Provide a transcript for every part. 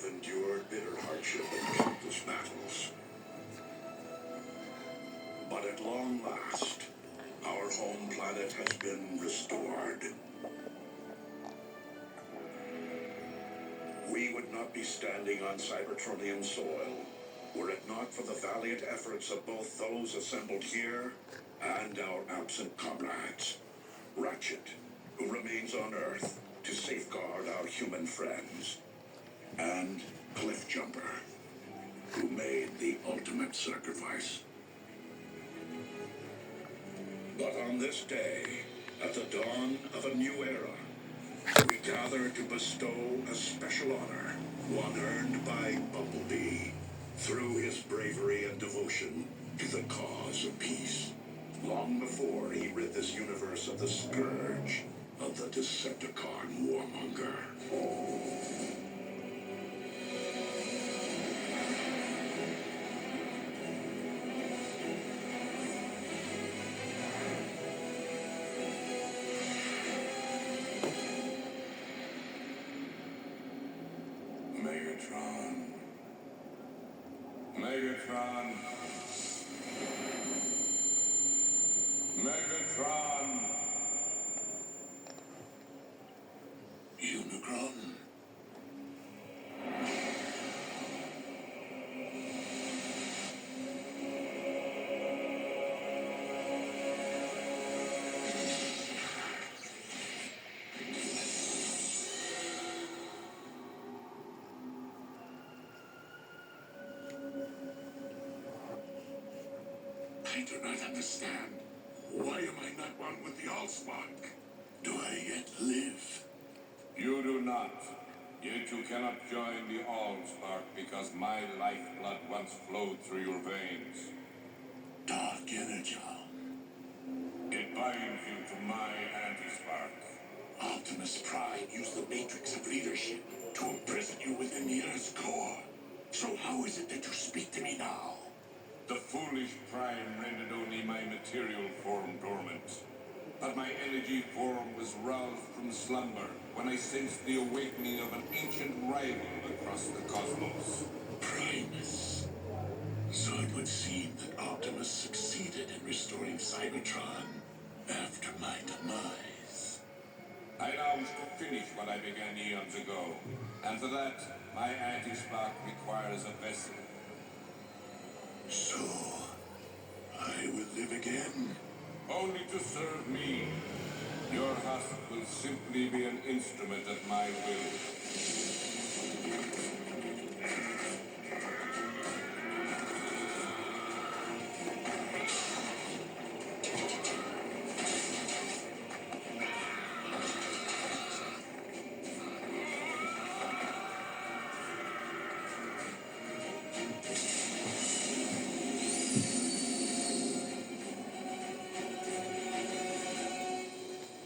endured bitter hardship and countless battles. But at long last, our home planet has been restored. We would not be standing on Cybertronian soil were it not for the valiant efforts of both those assembled here and our absent comrades. Ratchet, who remains on Earth to safeguard our human friends, and Cliffjumper, who made the ultimate sacrifice. But on this day, at the dawn of a new era, we gather to bestow a special honor, one earned by Bumblebee, through his bravery and devotion to the cause of peace, long before he rid this universe of the scourge of the Decepticon warmonger. Megatron. Megatron. Megatron. Unicron. I do not understand. Why am I not one with the Allspark? Do I yet live? You do not. Yet you cannot join the Allspark because my lifeblood once flowed through your veins. Dark energy. It binds you to my anti-spark. Optimus Prime used the matrix of leadership to imprison you within the Earth's core. So how is it that you speak to me now? The foolish Prime rendered only my material form dormant. But my energy form was roused from slumber when I sensed the awakening of an ancient rival across the cosmos. Primus. So it would seem that Optimus succeeded in restoring Cybertron after my demise. I now wish to finish what I began eons ago, and for that, my anti-spark requires a vessel. So, I will live again? Only to serve me. Your husk will simply be an instrument at my will.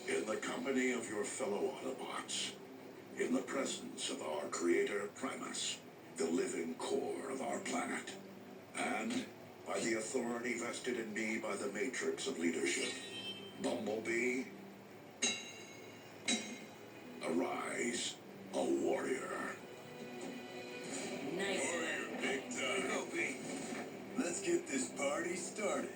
In the company of your fellow Autobots, in the presence of our creator Primus, the living core of our planet, and by the authority vested in me by the matrix of leadership, Bumblebee, arise, a warrior. Nice. Warrior, big time. Go, B. Let's get this party started.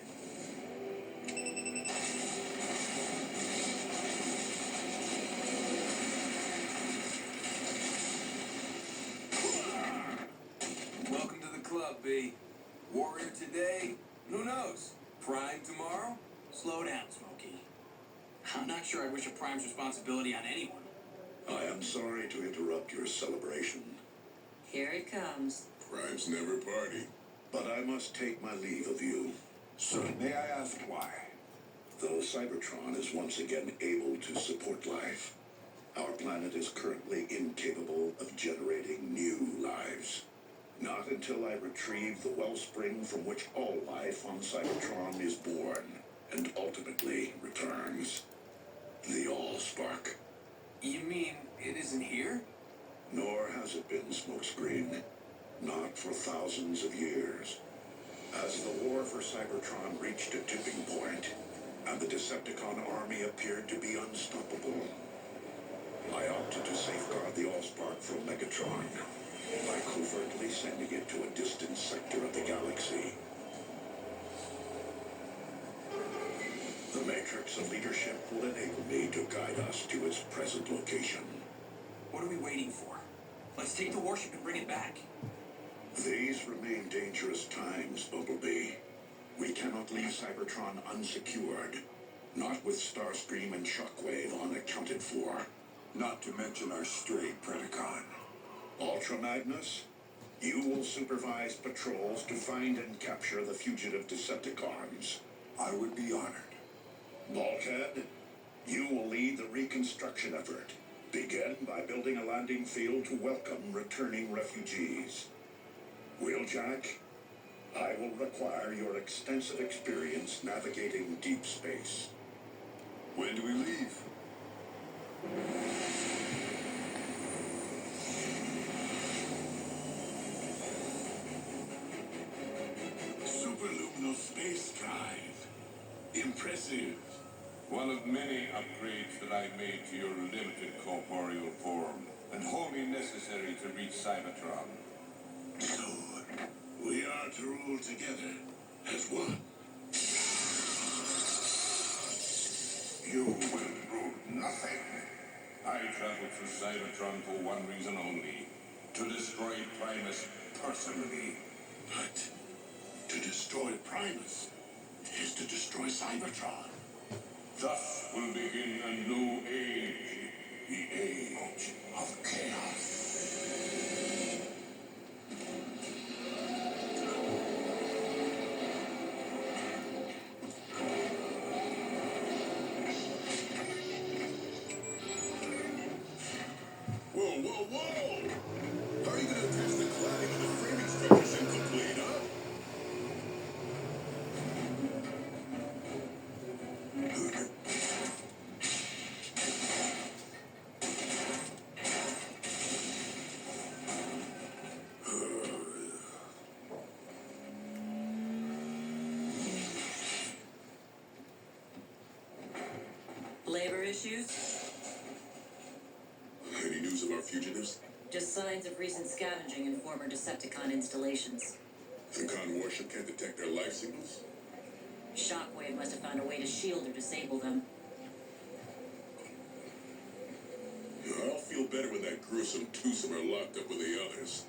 Welcome to the club, B. Warrior today? Who knows? Prime tomorrow? Slow down, Smokey. I'm not sure I wish a Prime's responsibility on anyone. I am sorry to interrupt your celebration. Here it comes. Primes never party. But I must take my leave of you. Sir, may I ask why? Though Cybertron is once again able to support life, our planet is currently incapable of generating new lives. Not until I retrieve the wellspring from which all life on Cybertron is born and ultimately returns. The Allspark. You mean it isn't here? Nor has it been, Smokescreen. Not for thousands of years. As the war for Cybertron reached a tipping point, and the Decepticon army appeared to be unstoppable, I opted to safeguard the Allspark from Megatron. by covertly sending it to a distant sector of the galaxy. The matrix of leadership will enable me to guide us to its present location. What are we waiting for? Let's take the warship and bring it back. These remain dangerous times, Bumblebee. We cannot leave Cybertron unsecured, not with Starscream and Shockwave unaccounted for. Not to mention our stray Predacon. Ultra Magnus, you will supervise patrols to find and capture the fugitive Decepticons. I would be honored. Bulkhead, you will lead the reconstruction effort. Begin by building a landing field to welcome returning refugees. Wheeljack, I will require your extensive experience navigating deep space. When do we leave? Superluminal space drive. Impressive. One of many upgrades that I made to your limited corporeal form, and wholly necessary to reach Cybertron. So, we are to rule together as one. You will rule nothing. I traveled through Cybertron for one reason only: to destroy Primus personally. But to destroy Primus is to destroy Cybertron. Thus will begin a new age. The age of chaos. Whoa, whoa, whoa! How are you going to attach the cladding when the framing structure's incomplete, huh? Labor issues? Any news of our fugitives? Just signs of recent scavenging in former Decepticon installations. The Con warship can't detect their life signals? Shockwave must have found a way to shield or disable them. I'll feel better when that gruesome twosome are locked up with the others.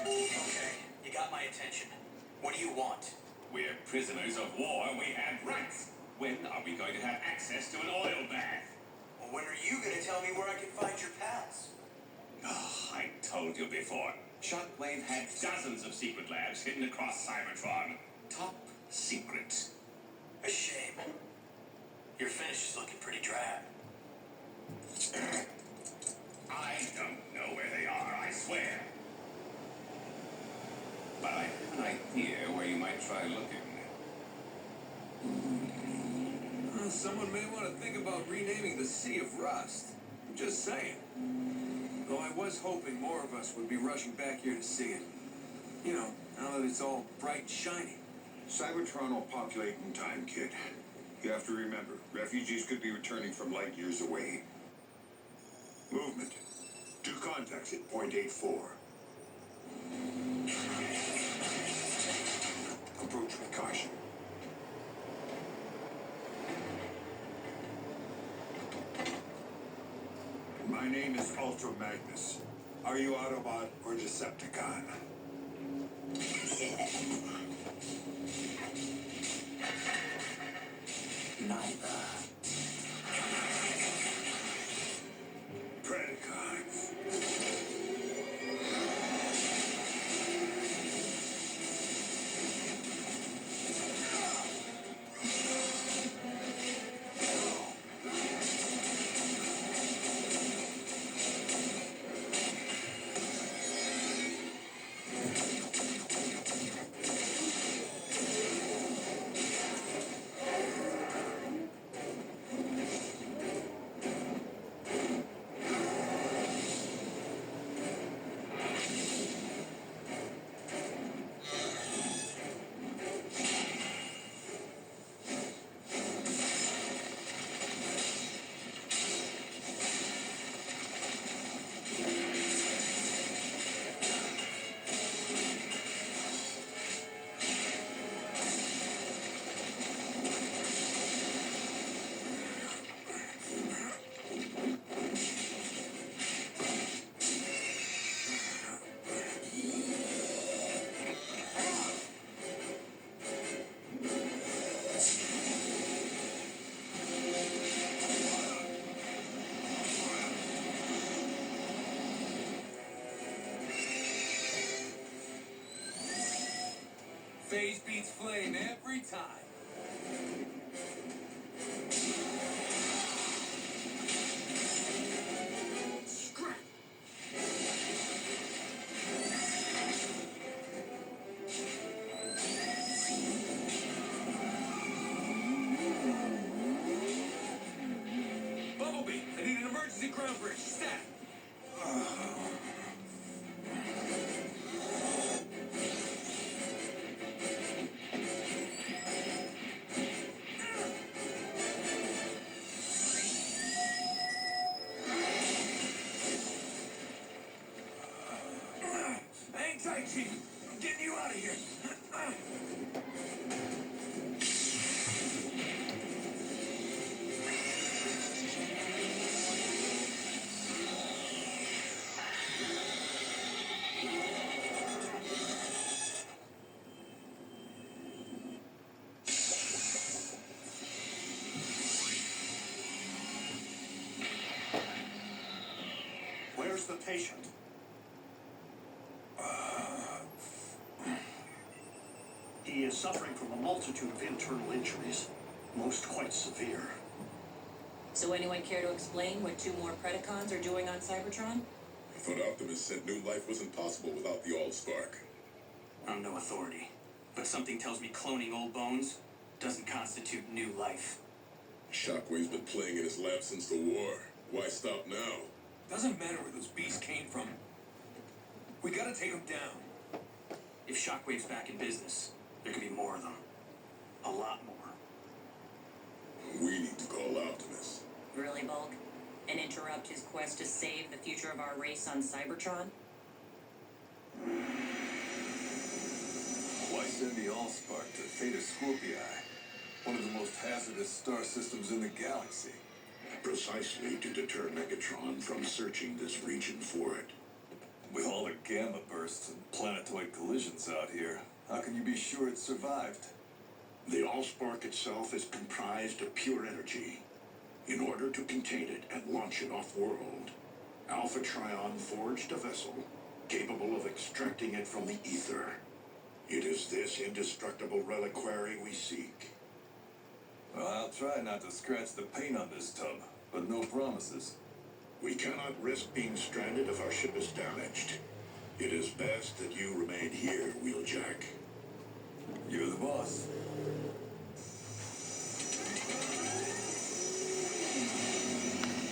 Okay, you got my attention. What do you want? We're prisoners of war and we have rights. When are we going to have access to an oil bath? Well, when are you gonna tell me where I can find your pals? Oh, I told you before. Shockwave had dozens of secret labs hidden across Cybertron. Top secret. A shame. Your finish is looking pretty drab. I don't know where they are, I swear. But I have an idea where you might try looking. Well, someone may want to think about renaming the Sea of Rust. I'm just saying. Though I was hoping more of us would be rushing back here to see it. You know, now that it's all bright and shiny. Cybertron will populate in time, kid. You have to remember, refugees could be returning from light years away. Movement. 2 contacts at point 84. Approach with caution. My name is Ultra Magnus. Are you Autobot or Decepticon? Neither. Predacons. Phase beats flame every time. Scrap! Bumblebee, I need an emergency ground bridge. Stat! Hang tight, Chief. I'm getting you out of here. Where's the patient? He is suffering from a multitude of internal injuries, most quite severe. So anyone care to explain what two more Predacons are doing on Cybertron? I thought Optimus said new life wasn't possible without the All-Spark. I'm no authority, but something tells me cloning old bones doesn't constitute new life. Shockwave's been playing in his lab since the war. Why stop now? Doesn't matter where those beasts came from. We gotta take them down. If Shockwave's back in business, there could be more of them. A lot more. We need to call Optimus. Really, Bulk? And interrupt his quest to save the future of our race on Cybertron? Why send the Allspark to Theta Scorpii, one of the most hazardous star systems in the galaxy? Precisely to deter Megatron from searching this region for it. With all the gamma bursts and planetoid collisions out here, how can you be sure it survived? The Allspark itself is comprised of pure energy. In order to contain it and launch it off-world, Alpha Trion forged a vessel capable of extracting it from the ether. It is this indestructible reliquary we seek. Well, I'll try not to scratch the paint on this tub, but no promises. We cannot risk being stranded if our ship is damaged. It is best that you remain here, Wheeljack. You're the boss.